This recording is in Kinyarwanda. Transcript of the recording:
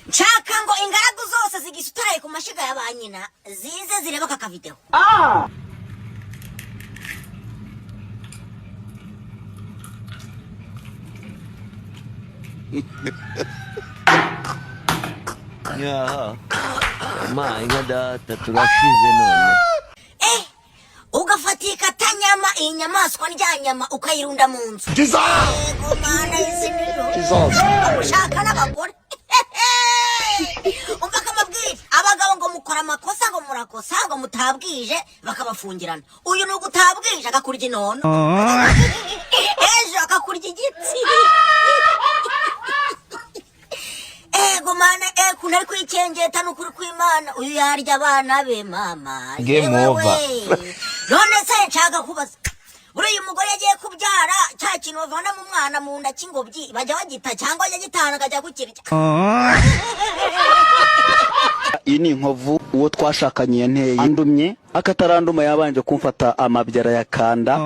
nshaka ngo ingaragu zose zigisutaraye ku mashiga ya ba nyina zize zireba aka video. Ya ma inga data turashize none. Ugafatika tanyama inyamaswa ndyanyama ukayirunda mu nzu. Yego mana iziniro. Ushaka n'abagore. Umva kamabwire abagabo ngo mukora amakosa ngo murakosa ngo mutabwije bakabafungirana. Uyu nuko utabwije agakurya inono. Ejo akakurya igitsi. Ego mana kuna ari kwicengeta n'ukuri kw'Imana uyu yarya abana be mama. Game over. None se nshaka kubaza buriya umugore yagiye kubyara cya kintu bavana mu mwana mu nda cy'ingobyi bajya bagita cyangwa yagitana akajya gukirya. Iyi ni inkovu uwo twashakanye yanteye andumye akataranduma yabanje kumfata amabyara ya kanda.